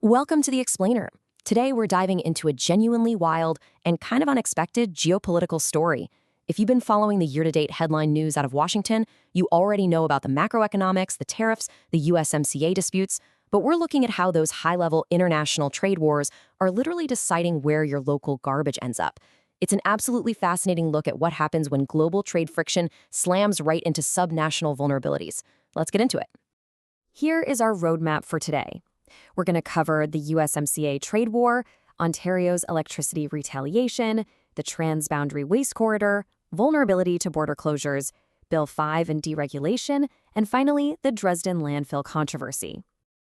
Welcome to The Explainer. Today we're diving into a genuinely wild and kind of unexpected geopolitical story. If you've been following the year-to-date headline news out of Washington, you already know about the macroeconomics, the tariffs, the USMCA disputes, but we're looking at how those high-level international trade wars are literally deciding where your local garbage ends up. It's an absolutely fascinating look at what happens when global trade friction slams right into subnational vulnerabilities. Let's get into it. Here is our roadmap for today. We're going to cover the USMCA trade war, Ontario's electricity retaliation, the transboundary waste corridor, vulnerability to border closures, Bill 5 and deregulation, and finally, the Dresden landfill controversy.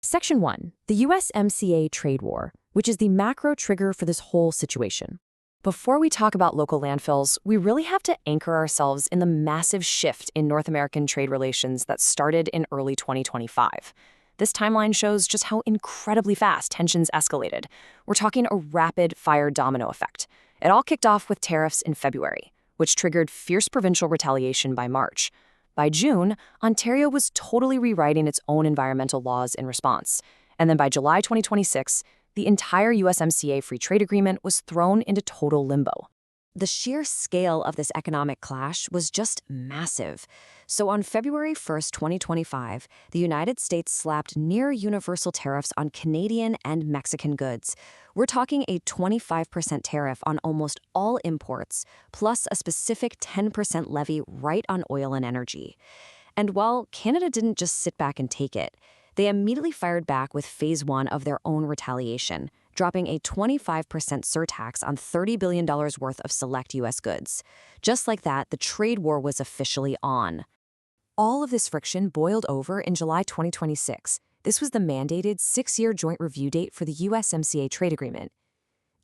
Section 1, the USMCA trade war, which is the macro trigger for this whole situation. Before we talk about local landfills, we really have to anchor ourselves in the massive shift in North American trade relations that started in early 2025. This timeline shows just how incredibly fast tensions escalated. We're talking a rapid-fire domino effect. It all kicked off with tariffs in February, which triggered fierce provincial retaliation by March. By June, Ontario was totally rewriting its own environmental laws in response. And then by July 2026, the entire USMCA free trade agreement was thrown into total limbo. The sheer scale of this economic clash was just massive. So on February 1st, 2025, the United States slapped near-universal tariffs on Canadian and Mexican goods. We're talking a 25% tariff on almost all imports, plus a specific 10% levy right on oil and energy. And while Canada didn't just sit back and take it, they immediately fired back with Phase 1 of their own retaliation, dropping a 25% surtax on $30 billion worth of select U.S. goods. Just like that, the trade war was officially on. All of this friction boiled over in July 2026. This was the mandated 6-year joint review date for the USMCA trade agreement.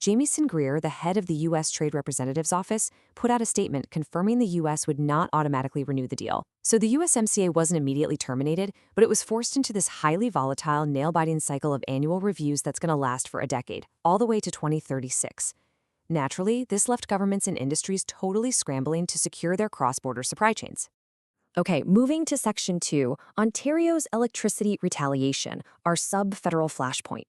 Jamieson Greer, the head of the U.S. Trade Representative's Office, put out a statement confirming the U.S. would not automatically renew the deal. So the USMCA wasn't immediately terminated, but it was forced into this highly volatile, nail-biting cycle of annual reviews that's going to last for a decade, all the way to 2036. Naturally, this left governments and industries totally scrambling to secure their cross-border supply chains. Okay, moving to Section 2, Ontario's electricity retaliation, our sub-federal flashpoint.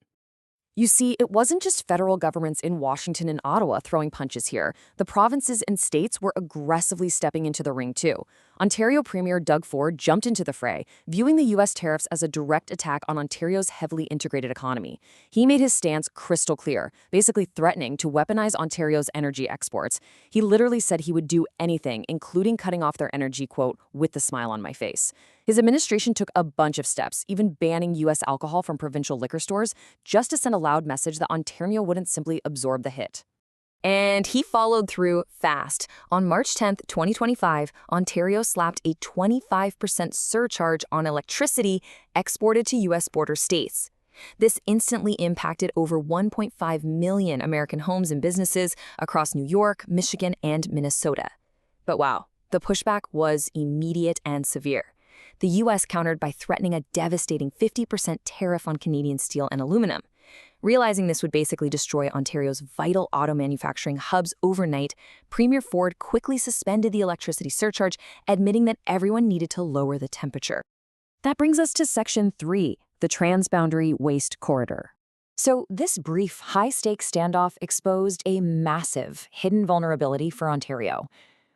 You see, it wasn't just federal governments in Washington and Ottawa throwing punches here. The provinces and states were aggressively stepping into the ring, too. Ontario Premier Doug Ford jumped into the fray, viewing the U.S. tariffs as a direct attack on Ontario's heavily integrated economy. He made his stance crystal clear, basically threatening to weaponize Ontario's energy exports. He literally said he would do anything, including cutting off their energy, quote, with the smile on my face. His administration took a bunch of steps, even banning U.S. alcohol from provincial liquor stores, just to send a loud message that Ontario wouldn't simply absorb the hit. And he followed through fast. On March 10, 2025, Ontario slapped a 25% surcharge on electricity exported to U.S. border states. This instantly impacted over 1.5 million American homes and businesses across New York, Michigan, and Minnesota. But wow, the pushback was immediate and severe. The U.S. countered by threatening a devastating 50% tariff on Canadian steel and aluminum. Realizing this would basically destroy Ontario's vital auto manufacturing hubs overnight, Premier Ford quickly suspended the electricity surcharge, admitting that everyone needed to lower the temperature. That brings us to Section 3, the transboundary waste corridor. So this brief, high-stakes standoff exposed a massive, hidden vulnerability for Ontario.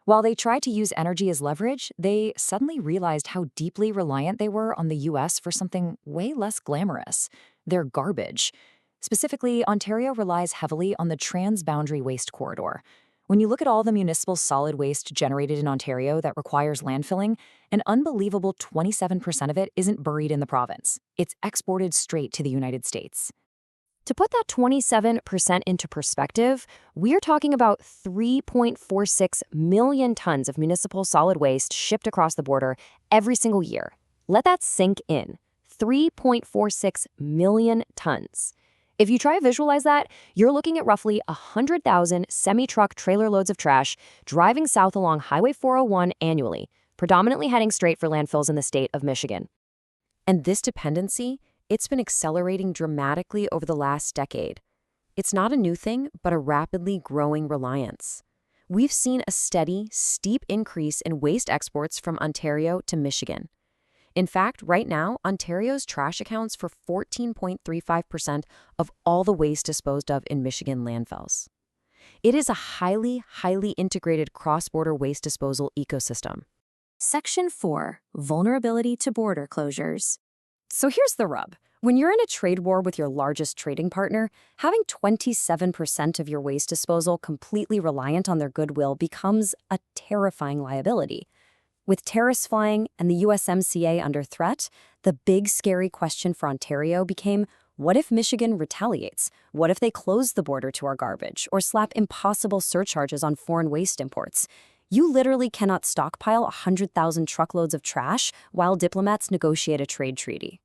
While they tried to use energy as leverage, they suddenly realized how deeply reliant they were on the U.S. for something way less glamorous: their garbage. Specifically, Ontario relies heavily on the transboundary waste corridor. When you look at all the municipal solid waste generated in Ontario that requires landfilling, an unbelievable 27% of it isn't buried in the province. It's exported straight to the United States. To put that 27% into perspective, we're talking about 3.46 million tons of municipal solid waste shipped across the border every single year. Let that sink in. 3.46 million tons. If you try to visualize that, you're looking at roughly 100,000 semi-truck trailer loads of trash driving south along Highway 401 annually, predominantly heading straight for landfills in the state of Michigan. And this dependency, it's been accelerating dramatically over the last decade. It's not a new thing, but a rapidly growing reliance. We've seen a steady, steep increase in waste exports from Ontario to Michigan. In fact, right now, Ontario's trash accounts for 14.35% of all the waste disposed of in Michigan landfills. It is a highly integrated cross-border waste disposal ecosystem. Section 4. Vulnerability to border closures. So here's the rub. When you're in a trade war with your largest trading partner, having 27% of your waste disposal completely reliant on their goodwill becomes a terrifying liability. With tariffs flying and the USMCA under threat, the big scary question for Ontario became, what if Michigan retaliates? What if they close the border to our garbage or slap impossible surcharges on foreign waste imports? You literally cannot stockpile 100,000 truckloads of trash while diplomats negotiate a trade treaty.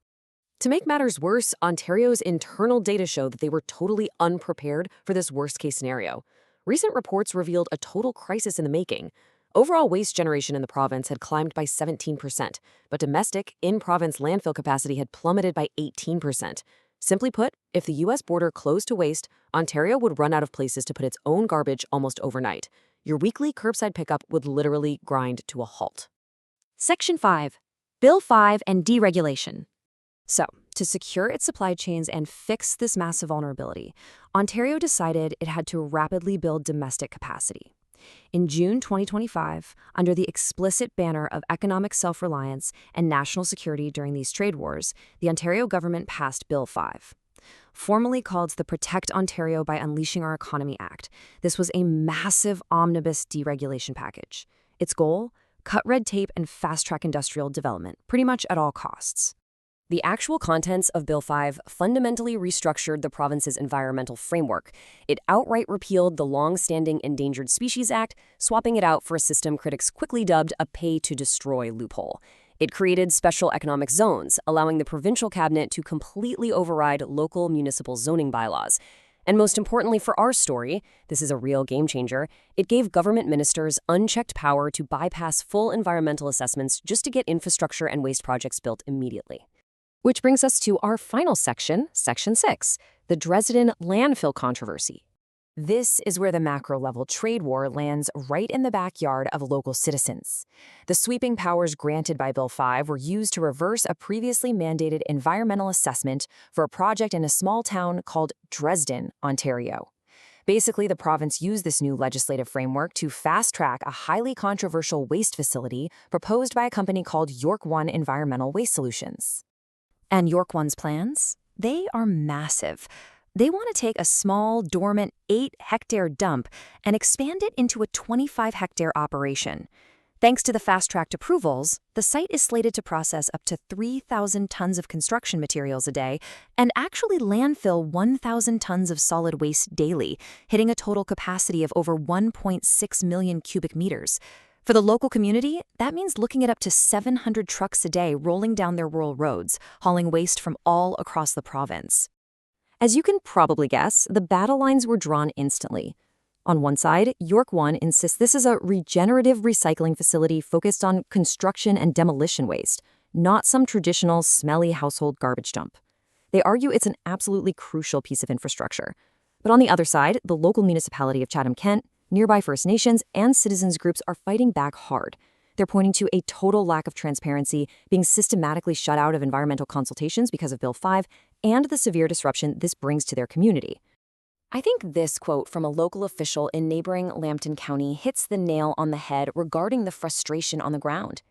To make matters worse, Ontario's internal data show that they were totally unprepared for this worst-case scenario. Recent reports revealed a total crisis in the making. Overall waste generation in the province had climbed by 17%, but domestic, in-province landfill capacity had plummeted by 18%. Simply put, if the U.S. border closed to waste, Ontario would run out of places to put its own garbage almost overnight. Your weekly curbside pickup would literally grind to a halt. Section 5. Bill 5 and deregulation. So, to secure its supply chains and fix this massive vulnerability, Ontario decided it had to rapidly build domestic capacity. In June 2025, under the explicit banner of economic self-reliance and national security during these trade wars, the Ontario government passed Bill 5. Formally called the Protect Ontario by Unleashing Our Economy Act, this was a massive omnibus deregulation package. Its goal? Cut red tape and fast-track industrial development, pretty much at all costs. The actual contents of Bill 5 fundamentally restructured the province's environmental framework. It outright repealed the long-standing Endangered Species Act, swapping it out for a system critics quickly dubbed a pay-to-destroy loophole. It created special economic zones, allowing the provincial cabinet to completely override local municipal zoning bylaws. And most importantly for our story, this is a real game changer, it gave government ministers unchecked power to bypass full environmental assessments just to get infrastructure and waste projects built immediately. Which brings us to our final section, Section 6, the Dresden landfill controversy. This is where the macro-level trade war lands right in the backyard of local citizens. The sweeping powers granted by Bill 5 were used to reverse a previously mandated environmental assessment for a project in a small town called Dresden, Ontario. Basically, the province used this new legislative framework to fast-track a highly controversial waste facility proposed by a company called York One Environmental Waste Solutions. And York One's plans? They are massive. They want to take a small, dormant 8-hectare dump and expand it into a 25-hectare operation. Thanks to the fast-tracked approvals, the site is slated to process up to 3,000 tons of construction materials a day and actually landfill 1,000 tons of solid waste daily, hitting a total capacity of over 1.6 million cubic meters. For the local community, that means looking at up to 700 trucks a day rolling down their rural roads, hauling waste from all across the province. As you can probably guess, the battle lines were drawn instantly. On one side, York One insists this is a regenerative recycling facility focused on construction and demolition waste, not some traditional, smelly household garbage dump. They argue it's an absolutely crucial piece of infrastructure. But on the other side, the local municipality of Chatham-Kent, nearby First Nations, and citizens groups are fighting back hard. They're pointing to a total lack of transparency, being systematically shut out of environmental consultations because of Bill 5, and the severe disruption this brings to their community. I think this quote from a local official in neighboring Lambton County hits the nail on the head regarding the frustration on the ground.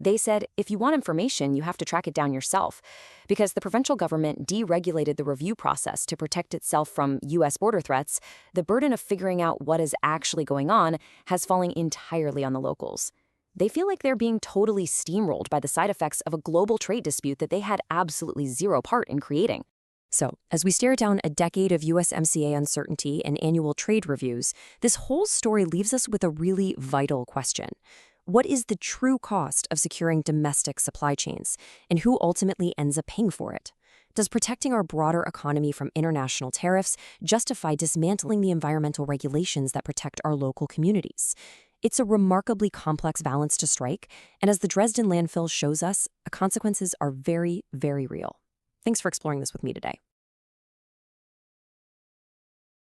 They said, if you want information, you have to track it down yourself, because the provincial government deregulated the review process to protect itself from U.S. border threats. The burden of figuring out what is actually going on has fallen entirely on the locals. They feel like they're being totally steamrolled by the side effects of a global trade dispute that they had absolutely zero part in creating. So, as we stare down a decade of USMCA uncertainty and annual trade reviews, this whole story leaves us with a really vital question. What is the true cost of securing domestic supply chains, and who ultimately ends up paying for it? Does protecting our broader economy from international tariffs justify dismantling the environmental regulations that protect our local communities? It's a remarkably complex balance to strike, and as the Dresden landfill shows us, the consequences are very, very real. Thanks for exploring this with me today.